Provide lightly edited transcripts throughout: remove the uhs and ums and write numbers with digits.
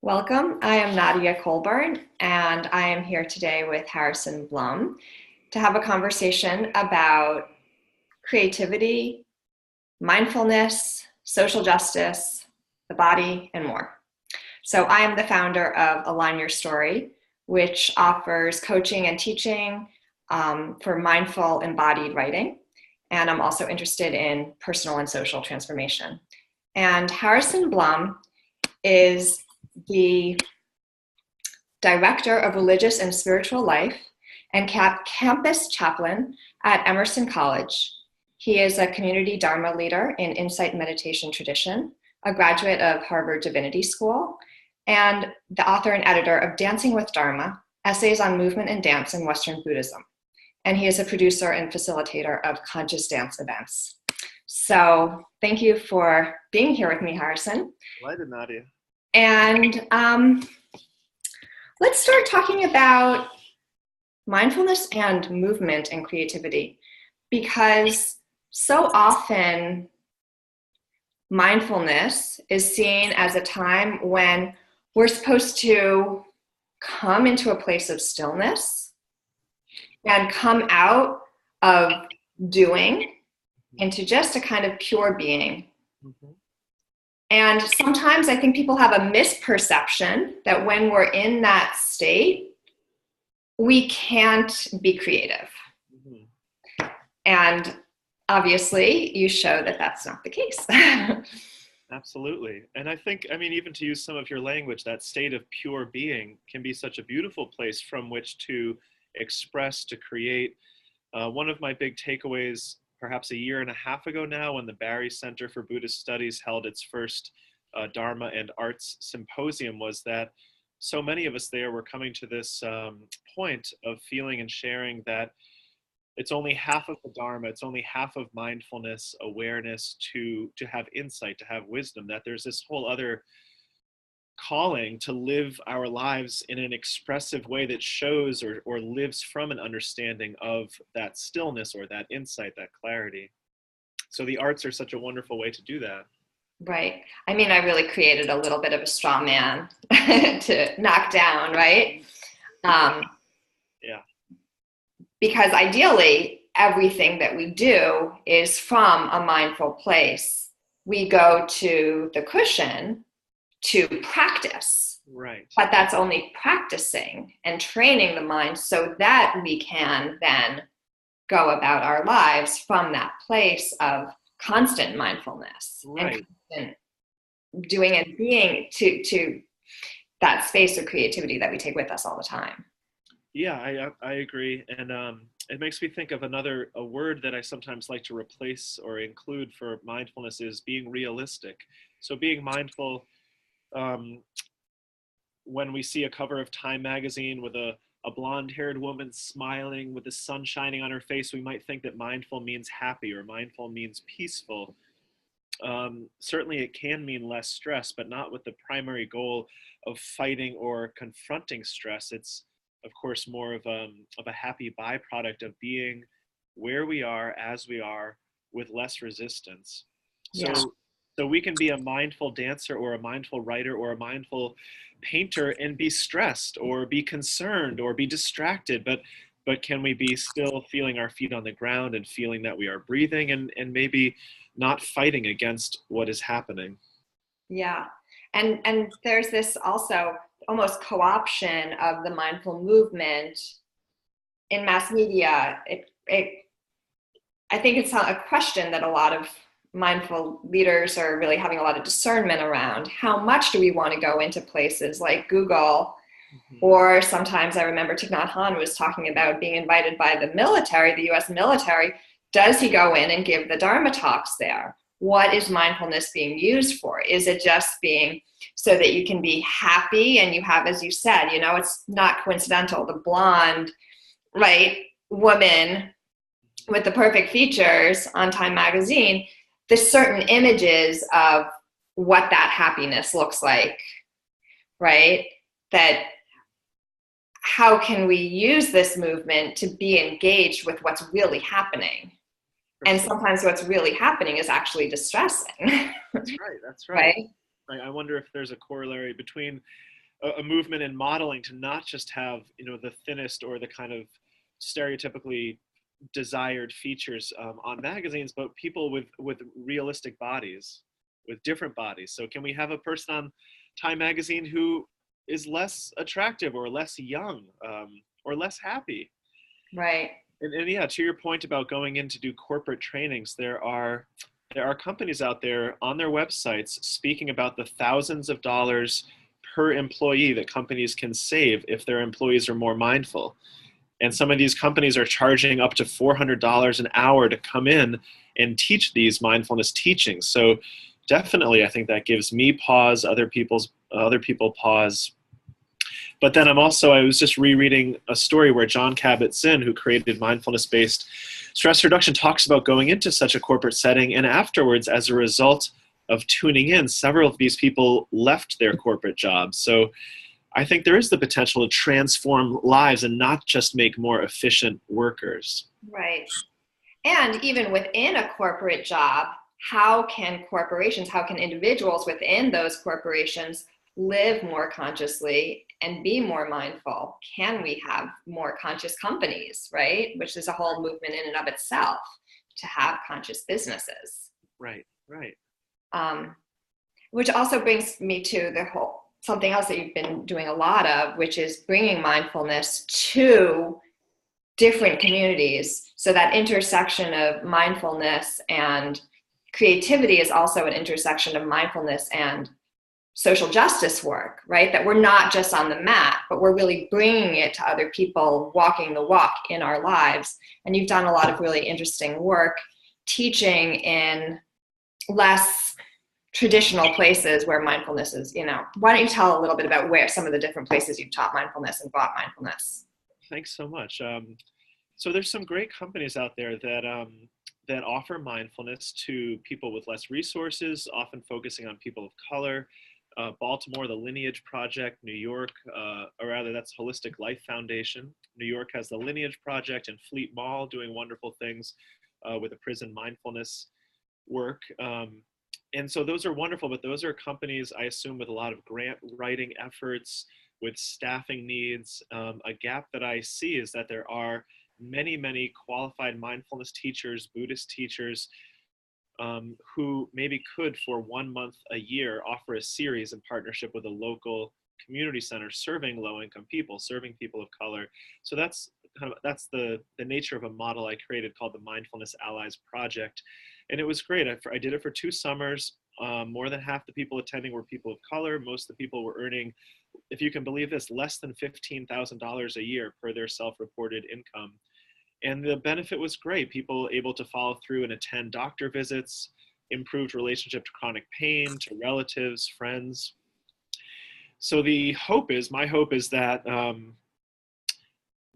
Welcome. I am Nadia Colburn, and I am here today with Harrison Blum to have a conversation about creativity, mindfulness, social justice, the body, and more. So I am the founder of Align Your Story, which offers coaching and teaching for mindful embodied writing. And I'm also interested in personal and social transformation. And Harrison Blum is the Director of Religious and Spiritual Life and Campus Chaplain at Emerson College. He is a community Dharma leader in Insight Meditation tradition, a graduate of Harvard Divinity School, and the author and editor of Dancing with Dharma, Essays on Movement and Dance in Western Buddhism. And he is a producer and facilitator of conscious dance events. So thank you for being here with me, Harrison. Delighted, Nadia. And let's start talking about mindfulness and movement and creativity, because so often mindfulness is seen as a time when we're supposed to come into a place of stillness and come out of doing into just a kind of pure being. Mm-hmm. And sometimes I think people have a misperception that when we're in that state, we can't be creative. Mm-hmm. And obviously, you show that that's not the case. Absolutely. And I think, even to use some of your language, that state of pure being can be such a beautiful place from which to express, to create. One of my big takeaways, perhaps a year and a half ago now, when the Barry Center for Buddhist Studies held its first Dharma and Arts Symposium, was that so many of us there were coming to this point of feeling and sharing that it's only half of the Dharma, it's only half of mindfulness, awareness, to have insight, to have wisdom, that there's this whole other calling to live our lives in an expressive way that shows or lives from an understanding of that stillness or that insight, that clarity. So the arts are such a wonderful way to do that. Right. I really created a little bit of a straw man to knock down, right? Yeah. Because ideally, everything that we do is from a mindful place. We go to the cushion to practice, right? But that's only practicing and training the mind so that we can then go about our lives from that place of constant mindfulness, right, and constant doing and being to that space of creativity that we take with us all the time. Yeah, I agree, and it makes me think of a word that I sometimes like to replace or include for mindfulness is being realistic. So being mindful. When we see a cover of Time magazine with a blonde-haired woman smiling with the sun shining on her face, we might think that mindful means happy or mindful means peaceful. Certainly it can mean less stress, but not with the primary goal of fighting or confronting stress. It's, of course, more of a happy byproduct of being where we are, as we are, with less resistance. So we can be a mindful dancer or a mindful writer or a mindful painter and be stressed or be concerned or be distracted, but can we be still feeling our feet on the ground and feeling that we are breathing and maybe not fighting against what is happening? Yeah. And there's this also almost co-option of the mindful movement in mass media. I think it's a question that a lot of mindful leaders are really having a lot of discernment around. How much do we want to go into places like Google? Mm-hmm. Or sometimes I remember Thich Nhat Hanh was talking about being invited by the military, the US military. Does he go in and give the Dharma talks there? What is mindfulness being used for? Is it just being so that you can be happy and you have, as you said, it's not coincidental, the blonde, right, woman with the perfect features on Time magazine, there's certain images of what that happiness looks like, right? That how can we use this movement to be engaged with what's really happening? And sometimes what's really happening is actually distressing. That's right. Right? I wonder if there's a corollary between a movement in modeling to not just have, you know, the thinnest or the kind of stereotypically desired features on magazines, but people with realistic bodies, with different bodies. So can we have a person on Time magazine who is less attractive or less young or less happy? Right. And yeah, to your point about going in to do corporate trainings, there are companies out there on their websites speaking about the thousands of dollars per employee that companies can save if their employees are more mindful. And some of these companies are charging up to $400 an hour to come in and teach these mindfulness teachings. So definitely, I think that gives me pause, other people pause. But then I was just rereading a story where John Kabat-Zinn, who created mindfulness-based stress reduction, talks about going into such a corporate setting. And afterwards, as a result of tuning in, several of these people left their corporate jobs. So I think there is the potential to transform lives and not just make more efficient workers. Right. And even within a corporate job, how can individuals within those corporations live more consciously and be more mindful? Can we have more conscious companies, right? Which is a whole movement in and of itself, to have conscious businesses. Right, right. Which also brings me to something else that you've been doing a lot of, which is bringing mindfulness to different communities. So that intersection of mindfulness and creativity is also an intersection of mindfulness and social justice work, right? That we're not just on the mat, but we're really bringing it to other people, walking the walk in our lives. And you've done a lot of really interesting work teaching in less traditional places where mindfulness is, why don't you tell a little bit about where some of the different places you've taught mindfulness and brought mindfulness? Thanks so much. So there's some great companies out there that offer mindfulness to people with less resources, often focusing on people of color. Baltimore, the Lineage Project. New York, or rather that's Holistic Life Foundation. New York has the Lineage Project, and Fleet Mall doing wonderful things with a prison mindfulness work. And so those are wonderful, but those are companies, I assume, with a lot of grant writing efforts, with staffing needs. A gap that I see is that there are many, many qualified mindfulness teachers, Buddhist teachers, who maybe could, for 1 month a year, offer a series in partnership with a local community center serving low-income people, serving people of color. So that's the nature of a model I created called the Mindfulness Allies Project. And it was great. I did it for 2 summers. More than half the people attending were people of color. Most of the people were earning, if you can believe this, less than $15,000 a year per their self-reported income. And the benefit was great. People able to follow through and attend doctor visits, improved relationship to chronic pain, to relatives, friends. So my hope is that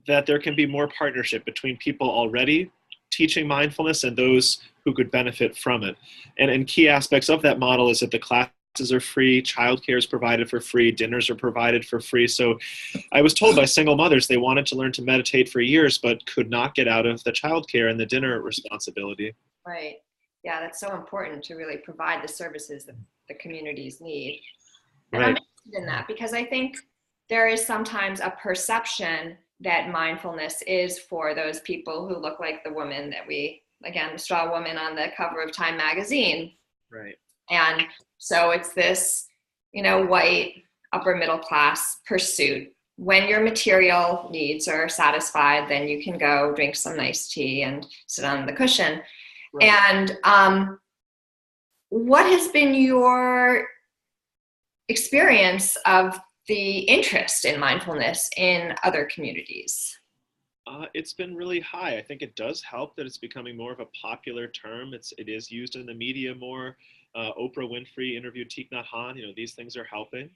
that there can be more partnership between people already teaching mindfulness and those who could benefit from it. And key aspects of that model is that the classes are free, childcare is provided for free, dinners are provided for free. So I was told by single mothers they wanted to learn to meditate for years, but could not get out of the childcare and the dinner responsibility. Right. Yeah, that's so important to really provide the services that the communities need. And Right. I'm interested in that because I think there is sometimes a perception that mindfulness is for those people who look like the woman that the straw woman on the cover of Time magazine. Right. And so it's this, white upper middle class pursuit. When your material needs are satisfied, then you can go drink some nice tea and sit on the cushion. Right. And what has been your experience of the interest in mindfulness in other communities? It's been really high. I think it does help that it's becoming more of a popular term. It is used in the media more. Oprah Winfrey interviewed Thich Nhat Hanh. These things are helping.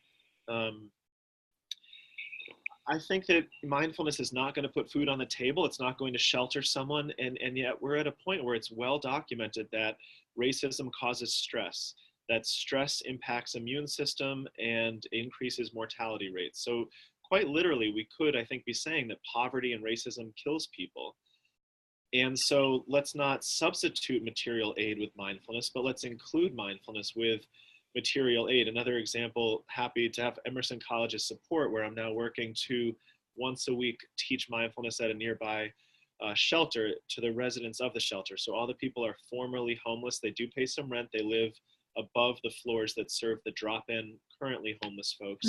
I think that mindfulness is not going to put food on the table. It's not going to shelter someone. And yet we're at a point where it's well documented that racism causes stress, that stress impacts immune system and increases mortality rates. So quite literally, we could, I think, be saying that poverty and racism kills people. And so let's not substitute material aid with mindfulness, but let's include mindfulness with material aid. Another example, happy to have Emerson College's support, where I'm now working to once a week teach mindfulness at a nearby shelter to the residents of the shelter. So all the people are formerly homeless. They do pay some rent. They live above the floors that serve the drop-in currently homeless folks.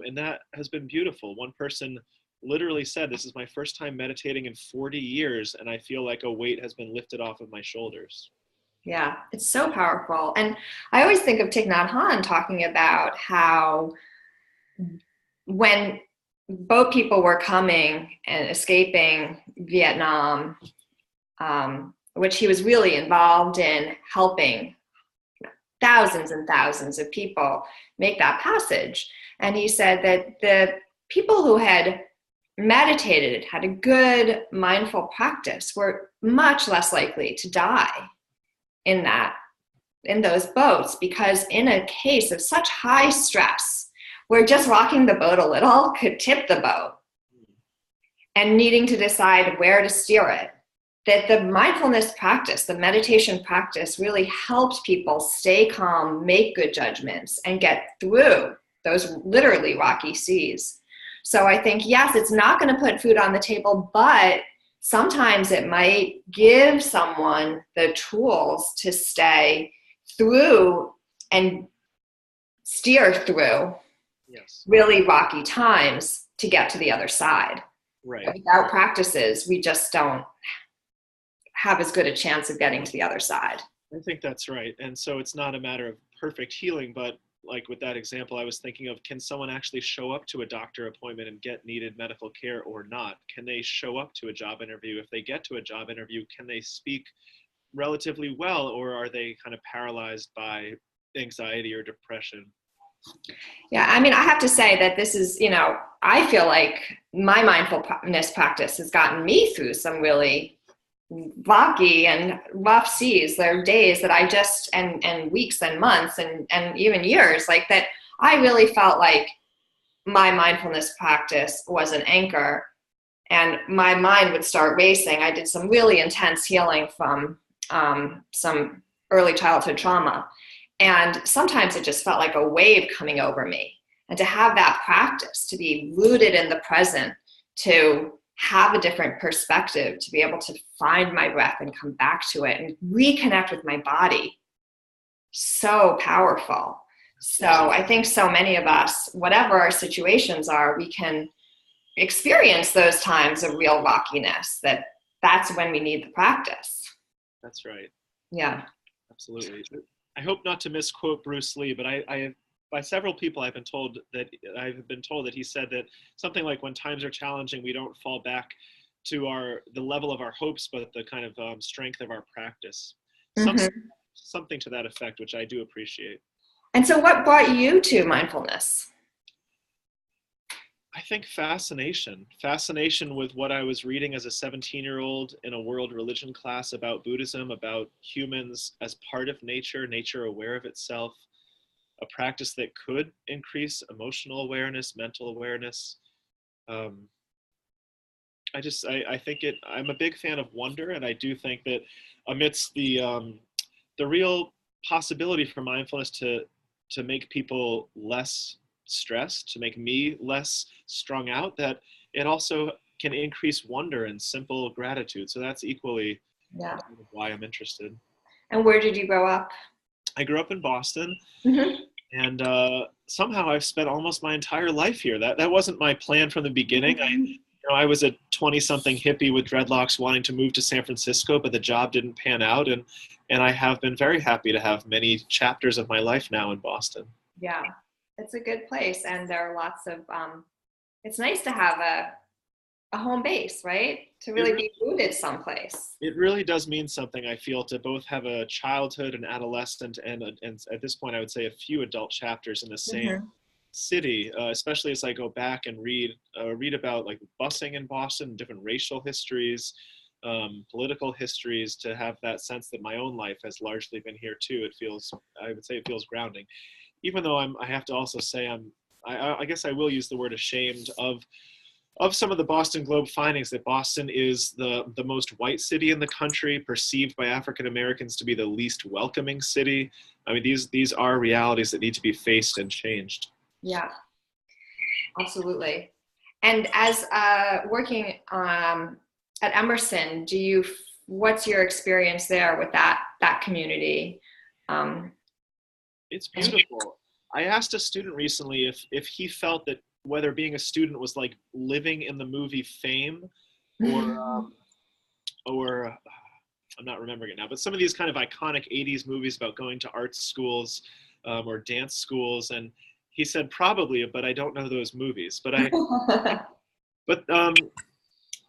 And that has been beautiful. One person literally said, "This is my first time meditating in 40 years, and I feel like a weight has been lifted off of my shoulders." Yeah, it's so powerful. And I always think of Thich Nhat Hanh talking about how when boat people were coming and escaping Vietnam, which he was really involved in helping thousands and thousands of people make that passage. And he said that the people who had meditated, had a good mindful practice, were much less likely to die in those boats, because in a case of such high stress, where just rocking the boat a little could tip the boat, and needing to decide where to steer it, that the mindfulness practice, the meditation practice, really helped people stay calm, make good judgments, and get through those literally rocky seas. So I think, yes, it's not going to put food on the table, but sometimes it might give someone the tools to stay through and steer through really rocky times to get to the other side. Right. But without practices, we just don't have as good a chance of getting to the other side. I think that's right. And so it's not a matter of perfect healing, but like with that example, I was thinking of, can someone actually show up to a doctor appointment and get needed medical care or not? Can they show up to a job interview? If they get to a job interview, can they speak relatively well, or are they kind of paralyzed by anxiety or depression? Yeah, I mean, I have to say that this is, I feel like my mindfulness practice has gotten me through some really rocky and rough seas. There are days that I just, and weeks and months and even years, like that I really felt like my mindfulness practice was an anchor and my mind would start racing. I did some really intense healing from some early childhood trauma. And sometimes it just felt like a wave coming over me. And to have that practice, to be rooted in the present, to have a different perspective, to be able to find my breath and come back to it and reconnect with my body. So powerful. So I think so many of us, whatever our situations are, we can experience those times of real rockiness. That's when we need the practice. That's right. Yeah. Absolutely. I hope not to misquote Bruce Lee, but I by several people I've been told that he said that something like, when times are challenging, we don't fall back to the level of our hopes, but the kind of strength of our practice. Something to that effect, which I do appreciate. And so what brought you to mindfulness? I think fascination with what I was reading as a 17-year-old in a world religion class about Buddhism, about humans as part of nature aware of itself, a practice that could increase emotional awareness, mental awareness. I think I'm a big fan of wonder, and I do think that amidst the real possibility for mindfulness to make people less stressed, to make me less strung out, that it also can increase wonder and simple gratitude. So that's equally why I'm interested. And where did you grow up? I grew up in Boston, and somehow I've spent almost my entire life here. That wasn't my plan from the beginning. I was a 20-something hippie with dreadlocks wanting to move to San Francisco, but the job didn't pan out, and I have been very happy to have many chapters of my life now in Boston. Yeah, it's a good place, and there are lots of, it's nice to have a home base, right? To really be rooted someplace. It really does mean something, I feel, to both have a childhood, an adolescent, and at this point I would say a few adult chapters in the same city, especially as I go back and read about like busing in Boston, different racial histories, political histories, to have that sense that my own life has largely been here too. I would say it feels grounding, even though I have to also say I guess I will use the word ashamed of of some of the Boston Globe findings, that Boston is the most white city in the country, perceived by African Americans to be the least welcoming city. I mean, these are realities that need to be faced and changed. Yeah, absolutely. And as working at Emerson, what's your experience there with that community? It's beautiful. I asked a student recently if he felt that whether being a student was like living in the movie Fame, or I'm not remembering it now, but some of these kind of iconic 80s movies about going to art schools or dance schools. And he said probably, but I don't know those movies. But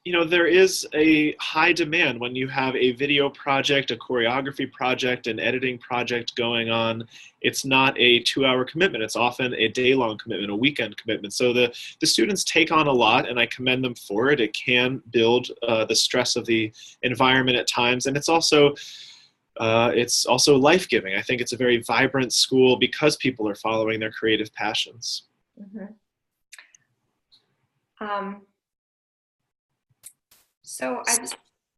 you know, there is a high demand when you have a video project, a choreography project, an editing project going on. It's not a 2-hour commitment. It's often a day-long commitment, a weekend commitment. So the students take on a lot, and I commend them for it. It can build the stress of the environment at times, and it's also life-giving. I think it's a very vibrant school because people are following their creative passions. Mm-hmm.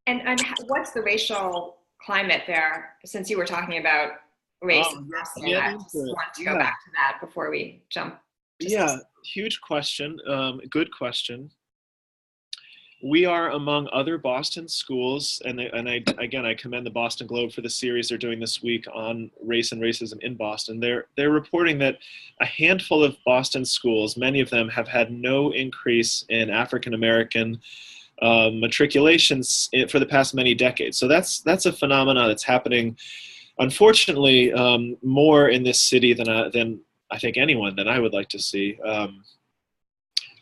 And what's the racial climate there? Since you were talking about race in Boston, I just want to go back to that before we jump. Yeah, huge question. Good question. We are among other Boston schools, and I commend the Boston Globe for the series they're doing this week on race and racism in Boston. They're reporting that a handful of Boston schools, many of them, have had no increase in African American matriculations for the past many decades. So that's a phenomenon that's happening, unfortunately, more in this city than I think anyone that I would like to see.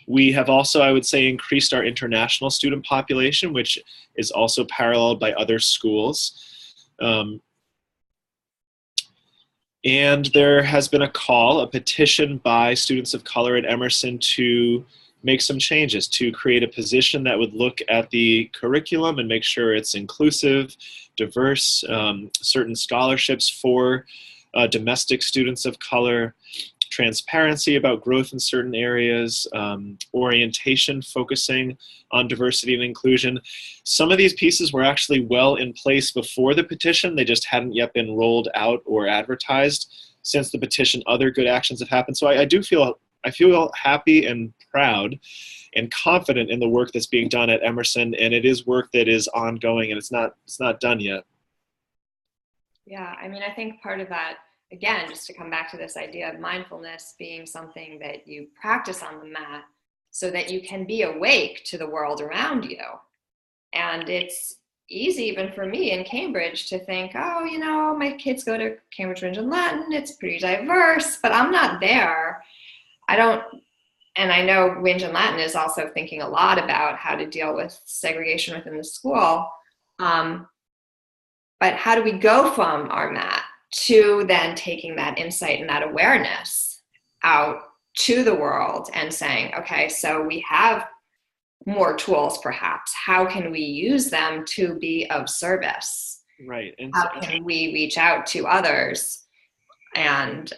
We have also, I would say, increased our international student population, which is also paralleled by other schools. And there has been a petition by students of color at Emerson to make some changes, to create a position that would look at the curriculum and make sure it's inclusive, diverse, certain scholarships for domestic students of color, transparency about growth in certain areas, orientation focusing on diversity and inclusion. Some of these pieces were actually well in place before the petition. They just hadn't yet been rolled out or advertised. Since the petition, other good actions have happened. So I feel happy and proud and confident in the work that's being done at Emerson, and it is work that is ongoing, and it's not done yet. Yeah, I mean, I think part of that, again, just to come back to this idea of mindfulness being something that you practice on the mat so that you can be awake to the world around you. And it's easy, even for me in Cambridge, to think, oh, you know, my kids go to Cambridge Rindge and Latin, it's pretty diverse, but I'm not there. And I know Rindge and Latin is also thinking a lot about how to deal with segregation within the school. But how do we go from our mat to then taking that insight and that awareness out to the world and saying, okay, so we have more tools perhaps. How can we use them to be of service? Right. And how can we reach out to others and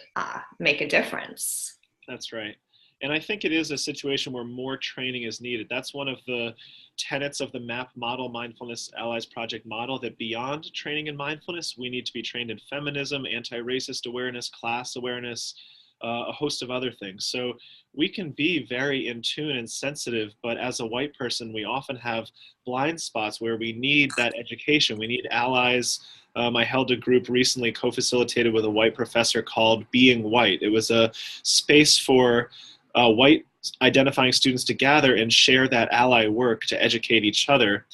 make a difference? That's right. And I think it is a situation where more training is needed. That's one of the tenets of the MAP model, Mindfulness Allies Project model, that beyond training in mindfulness, we need to be trained in feminism, anti-racist awareness, class awareness, a host of other things. So we can be very in tune and sensitive, but as a white person, we often have blind spots where we need that education. We need allies. I held a group recently co-facilitated with a white professor called Being White. It was a space for white identifying students to gather and share that ally work to educate each other.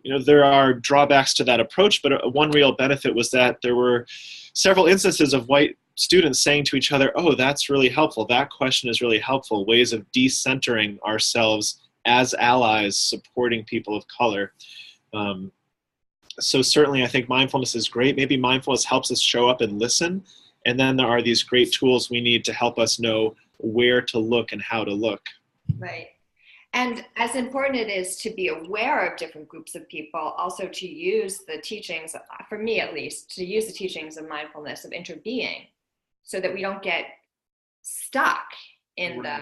You know, there are drawbacks to that approach, but one real benefit was that there were several instances of white students saying to each other, oh, that's really helpful. That question is really helpful. Ways of decentering ourselves as allies, supporting people of color. So certainly I think mindfulness is great. Maybe mindfulness helps us show up and listen. And then there are these great tools we need to help us know where to look and how to look. Right. And as important it is to be aware of different groups of people, also to use the teachings, for me at least, to use the teachings of mindfulness, of interbeing, so that we don't get stuck in the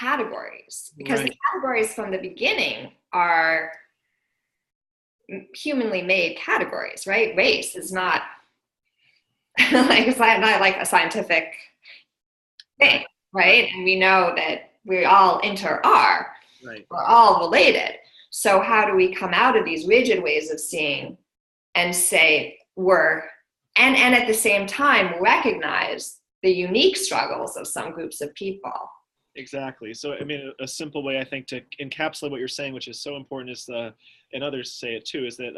categories, because Right. the categories from the beginning are humanly made categories, right? Race is not like, it's not like a scientific thing, right? And we know that we all are. Right. We're all related. So how do we come out of these rigid ways of seeing and say and at the same time recognize the unique struggles of some groups of people? Exactly. So, I mean, a simple way I think to encapsulate what you're saying, which is so important, is and others say it too, is that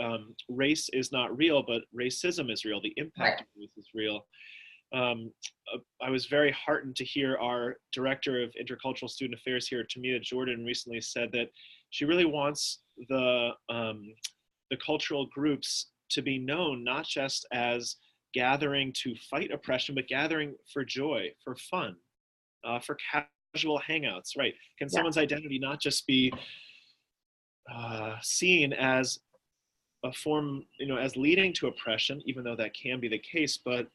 race is not real, but racism is real. The impact of race is real. I was very heartened to hear our director of intercultural student affairs here, Tamia Jordan, recently said that she really wants the cultural groups to be known not just as gathering to fight oppression, but gathering for joy, for fun, for casual hangouts, right? Can someone's identity not just be seen as a form, as leading to oppression, even though that can be the case, but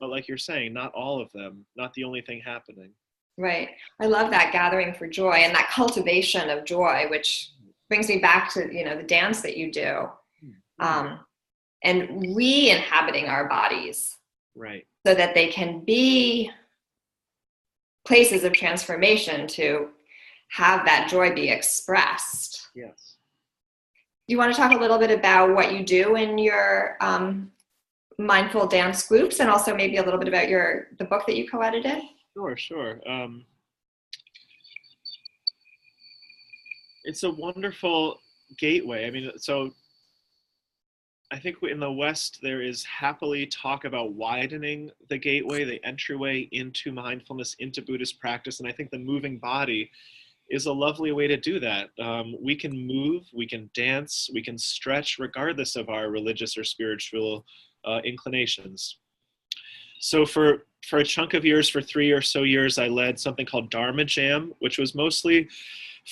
like you're saying, not all of them, not the only thing happening. Right. I love that gathering for joy and that cultivation of joy, which brings me back to, the dance that you do, and re-inhabiting our bodies. Right. So that they can be places of transformation to have that joy be expressed. Yes. Do you want to talk a little bit about what you do in your mindful dance groups, and also maybe a little bit about the book that you co-edited? Sure. It's a wonderful gateway. I mean, so I think in the West, there is happily talk about widening the gateway, the entryway into mindfulness, into Buddhist practice. And I think the moving body is a lovely way to do that. We can move, we can dance, we can stretch regardless of our religious or spiritual inclinations. So for a chunk of years, for 3 or so years, I led something called Dharma Jam, which was mostly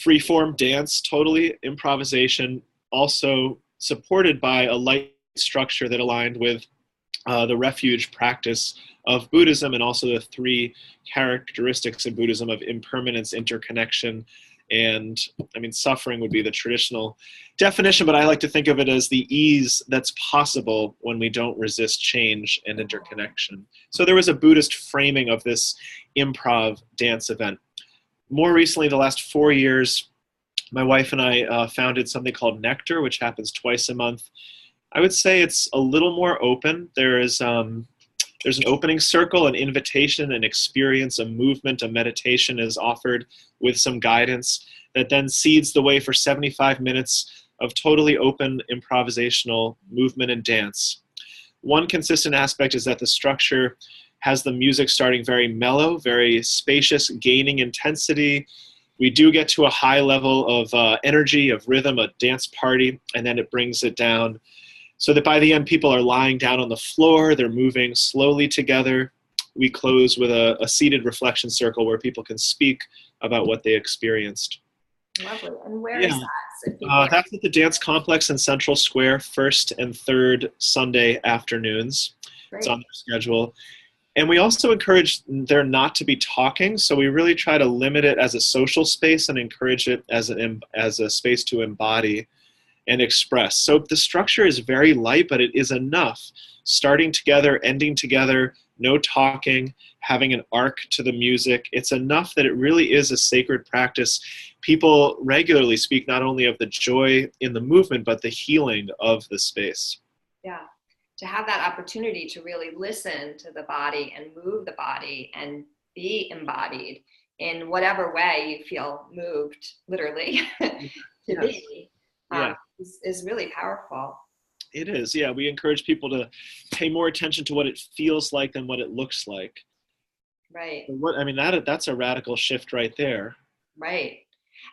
free-form dance, totally improvisation, also supported by a light structure that aligned with the refuge practice of Buddhism, and also the 3 characteristics of Buddhism of impermanence, interconnection, and suffering would be the traditional definition, but I like to think of it as the ease that's possible when we don't resist change and interconnection. So there was a Buddhist framing of this improv dance event. More recently, the last 4 years, my wife and I founded something called Nectar, which happens twice a month. I would say it's a little more open. There's an opening circle, an invitation, an experience, a movement, a meditation is offered with some guidance that then seeds the way for 75 minutes of totally open improvisational movement and dance. One consistent aspect is that the structure has the music starting very mellow, very spacious, gaining intensity. We do get to a high level of energy, of rhythm, a dance party, and then it brings it down so that by the end, people are lying down on the floor, they're moving slowly together. We close with a seated reflection circle where people can speak about what they experienced. Lovely. And where is that? That's at the Dance Complex in Central Square, first and third Sunday afternoons. Great. It's on their schedule. And we also encourage there not to be talking, so we really try to limit it as a social space and encourage it as a space to embody and express. So the structure is very light, but it is enough. Starting together, ending together, no talking, having an arc to the music. It's enough that it really is a sacred practice. People regularly speak not only of the joy in the movement, but the healing of the space. Yeah, to have that opportunity to really listen to the body and move the body and be embodied in whatever way you feel moved, literally, to be. Is really powerful. It is, yeah. We encourage people to pay more attention to what it feels like than what it looks like. Right. That's a radical shift right there. Right.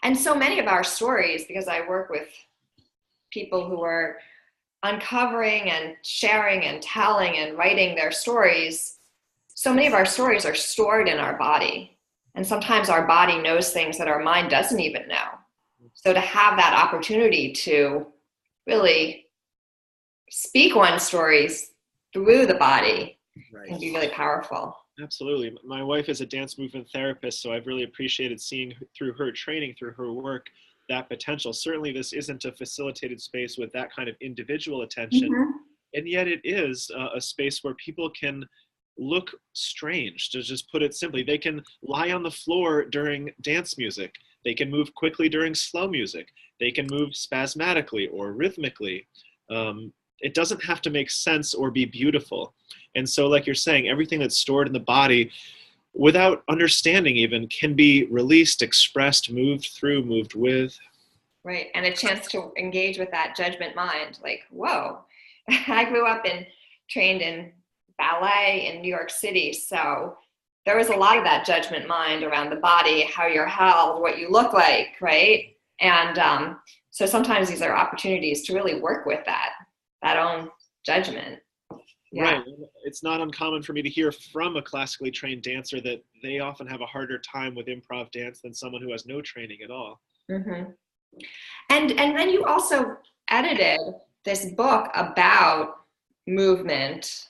And so many of our stories, because I work with people who are uncovering and sharing and telling and writing their stories, so many of our stories are stored in our body. And sometimes our body knows things that our mind doesn't even know. So to have that opportunity to really speak one's stories through the body can be really powerful. Absolutely. My wife is a dance movement therapist, so I've really appreciated seeing through her training, through her work, that potential. Certainly, this isn't a facilitated space with that kind of individual attention, Mm-hmm. and yet it is a space where people can look strange, to just put it simply. They can lie on the floor during dance music. They can move quickly during slow music. They can move spasmodically or rhythmically. It doesn't have to make sense or be beautiful. And so, like you're saying, everything that's stored in the body, without understanding even, can be released, expressed, moved through, moved with. Right. And a chance to engage with that judgment mind. Like, whoa, I grew up and trained in ballet in New York City. So there was a lot of that judgment mind around the body, how you're held, what you look like, right? And so sometimes these are opportunities to really work with that own judgment. Yeah. Right. It's not uncommon for me to hear from a classically trained dancer that they often have a harder time with improv dance than someone who has no training at all. Mm-hmm. And then you also edited this book about movement.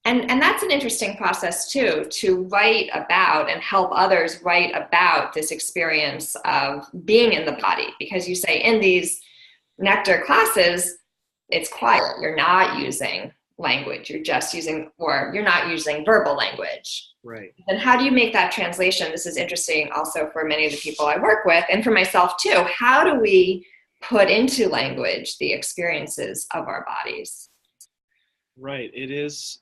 And that's an interesting process too, to write about and help others write about this experience of being in the body. Because you say in these nectar classes, it's quiet. You're not using language. You're just using, or you're not using verbal language. Right. And how do you make that translation? This is interesting also for many of the people I work with and for myself too. How do we put into language the experiences of our bodies? Right. It is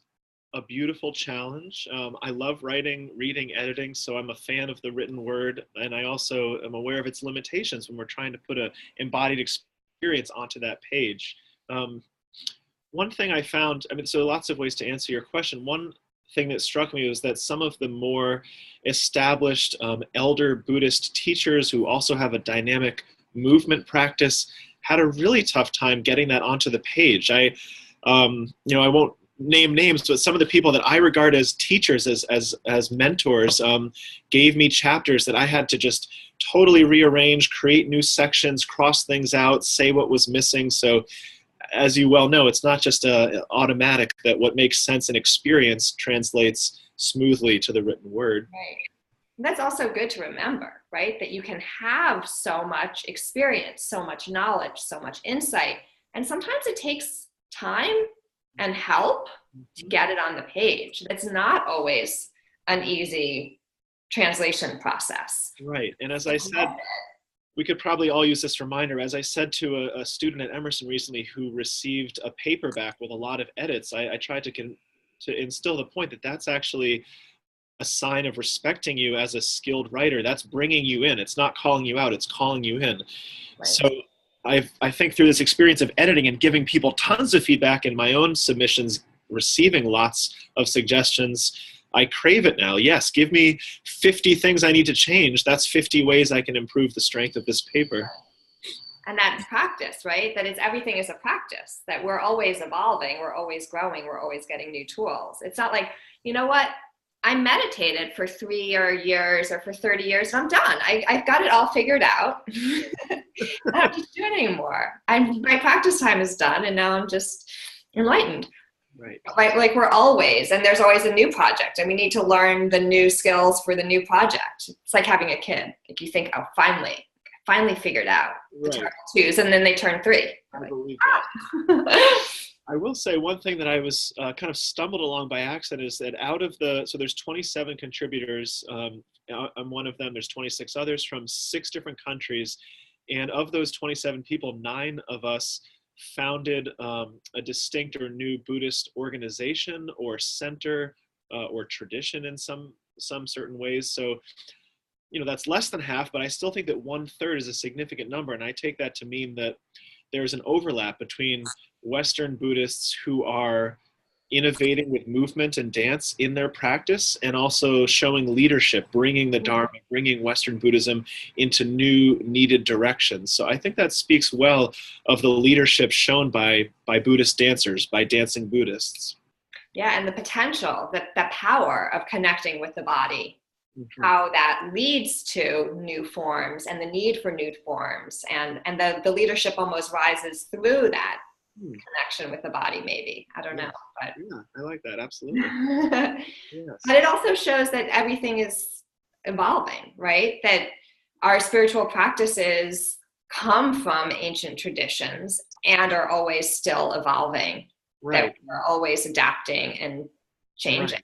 a beautiful challenge. I love writing, reading, editing, so I'm a fan of the written word, and I also am aware of its limitations when we're trying to put an embodied experience onto that page. Um, One thing I found, I mean, so lots of ways to answer your question. One thing that struck me was that some of the more established elder Buddhist teachers who also have a dynamic movement practice had a really tough time getting that onto the page. I won't name names, but some of the people that I regard as teachers, as mentors, gave me chapters that I had to just totally rearrange, create new sections, cross things out, say what was missing. So as you well know, it's not just automatic that what makes sense and experience translates smoothly to the written word. Right. That's also good to remember, right? That you can have so much experience, so much knowledge, so much insight. And sometimes it takes time and help to get it on the page. That's not always an easy translation process. Right. And as I said, we could probably all use this reminder. As I said to a student at Emerson recently who received a paperback with a lot of edits, I tried to instill the point that that's actually a sign of respecting you as a skilled writer. That's bringing you in. It's not calling you out, it's calling you in. Right. So I think through this experience of editing and giving people tons of feedback in my own submissions, receiving lots of suggestions, I crave it now. Yes, give me 50 things I need to change. That's 50 ways I can improve the strength of this paper. And that's practice, right? That is, everything is a practice, that we're always evolving, we're always growing, we're always getting new tools. It's not like, you know what, I meditated for 3 years or for 30 years and I'm done. I've got it all figured out. I don't have to do it anymore. My practice time is done and now I'm just enlightened. Right. Like we're always, and there's always a new project and we need to learn the new skills for the new project. It's like having a kid. Like you think, oh, finally figured out the turtle twos, and then they turn 3. I believe that. I will say one thing that I was kind of stumbled along by accident is that so there's 27 contributors. I'm one of them. There's 26 others from 6 different countries. And of those 27 people, 9 of us founded a distinct or new Buddhist organization or center or tradition in some certain ways. So, that's less than half, but I still think that 1/3 is a significant number. And I take that to mean that there's an overlap between Western Buddhists who are innovating with movement and dance in their practice and also showing leadership, bringing the Dharma, bringing Western Buddhism into new needed directions. So I think that speaks well of the leadership shown by Buddhist dancers, by dancing Buddhists. Yeah, and the potential, the power of connecting with the body, Mm-hmm. how that leads to new forms and the need for new forms, and the leadership almost rises through that connection with the body, maybe. I don't know. But yeah, I like that. Absolutely. Yes. but it also shows that everything is evolving, right? That our spiritual practices come from ancient traditions and are always still evolving. Right. That we're always adapting and changing. Right.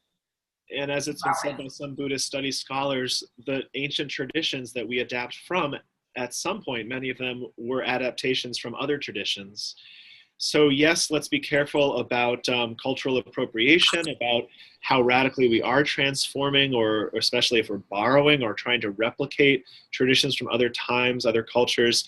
And as it's been said by some Buddhist studies scholars, the ancient traditions that we adapt from, at some point, many of them were adaptations from other traditions. So yes, let's be careful about cultural appropriation, about how radically we are transforming, or especially if we're borrowing or trying to replicate traditions from other times, other cultures.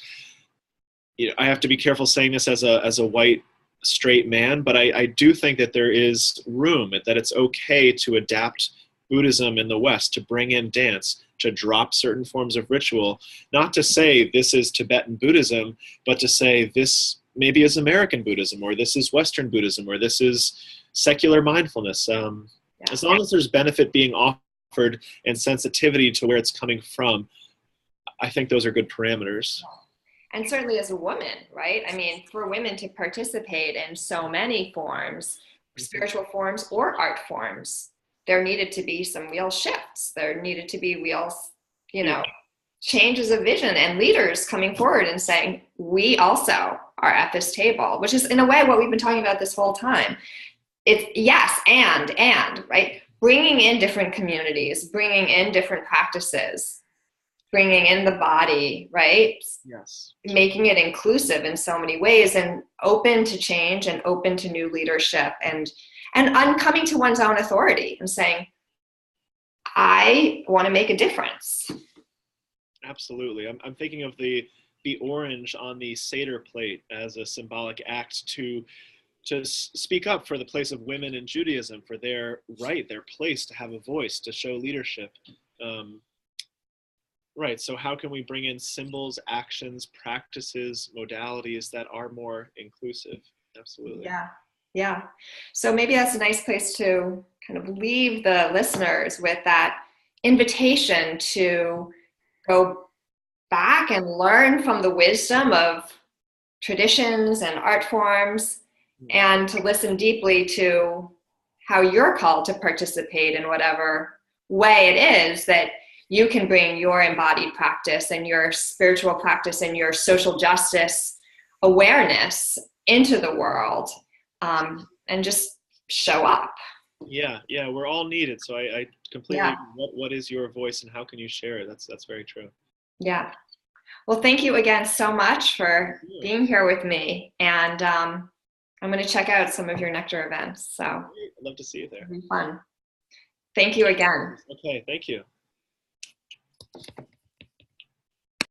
You know, I have to be careful saying this as a white straight man, but I do think that there is room, that it's okay to adapt Buddhism in the West, to bring in dance, to drop certain forms of ritual, not to say this is Tibetan Buddhism, but to say this maybe is American Buddhism, or this is Western Buddhism, or this is secular mindfulness. As long as there's benefit being offered and sensitivity to where it's coming from, I think those are good parameters. And certainly as a woman, right? I mean, for women to participate in so many forms, spiritual forms or art forms, there needed to be some real shifts. There needed to be real, changes of vision, and leaders coming forward and saying, we also are at this table, which is in a way what we've been talking about this whole time. It's yes, and, right? Bringing in different communities, bringing in different practices, bringing in the body, right? Yes. Making it inclusive in so many ways and open to change and open to new leadership, and coming to one's own authority and saying, I want to make a difference. Absolutely. I'm thinking of the orange on the Seder plate as a symbolic act to speak up for the place of women in Judaism, for their right, their place to have a voice, to show leadership. Right. So how can we bring in symbols, actions, practices, modalities that are more inclusive? Absolutely. Yeah. Yeah. So maybe that's a nice place to kind of leave the listeners with that invitation to go back and learn from the wisdom of traditions and art forms, and to listen deeply to how you're called to participate in whatever way it is that you can bring your embodied practice and your spiritual practice and your social justice awareness into the world, and just show up. Yeah, we're all needed. So I completely agree. What is your voice and how can you share it? That's very true. Yeah. Well, thank you again so much for being here with me. And I'm going to check out some of your Nectar events. So I'd love to see you there. It'll be fun. Thank you again. Okay, thank you.